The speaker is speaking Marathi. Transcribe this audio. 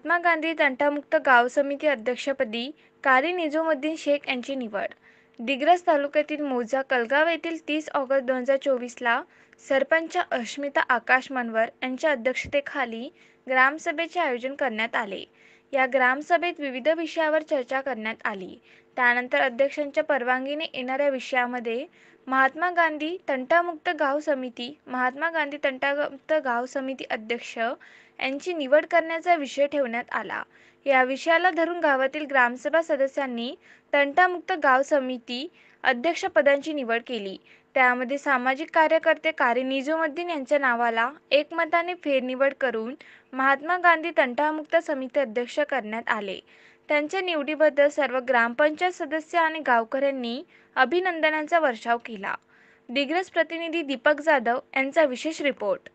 महात्मा गांधी तंटामुक्त गाव समिती अध्यक्षपदी कारी निजामुद्दीन शेख यांची निवड. दिग्रस तालुक्यातील मौजा कलगाव येथील 30 ऑगस्ट 2024ला सरपंच अस्मिता आकाश मनवर यांच्या अध्यक्षतेखाली ग्रामसभेचे आयोजन करण्यात आले. या ग्रामसभेत विविध विषयावर चर्चा करण्यात आली. त्यानंतर अध्यक्षांच्या परवानगीने येणाऱ्या विषयामध्ये महात्मा गांधी तंटामुक्त गाव समिती, महात्मा गांधी तंटामुक्त गाव समिती अध्यक्ष यांची निवड करण्याचा विषय ठेवण्यात आला. या विषयाला धरून गावातील ग्रामसभा सदस्यांनी तंटामुक्त गाव समिती अध्यक्षपदाची निवड केली. त्यामध्ये सामाजिक कार्यकर्ते कारी निजामुद्दीन यांच्या नावाला एकमताने फेरनिवड करून महात्मा गांधी तंटामुक्त समिती अध्यक्ष करण्यात आले. त्यांच्या निवडीबद्दल सर्व ग्रामपंचायत सदस्य आणि गावकऱ्यांनी अभिनंदनाचा वर्षाव केला. दिग्रस प्रतिनिधी दीपक जाधव यांचा विशेष रिपोर्ट.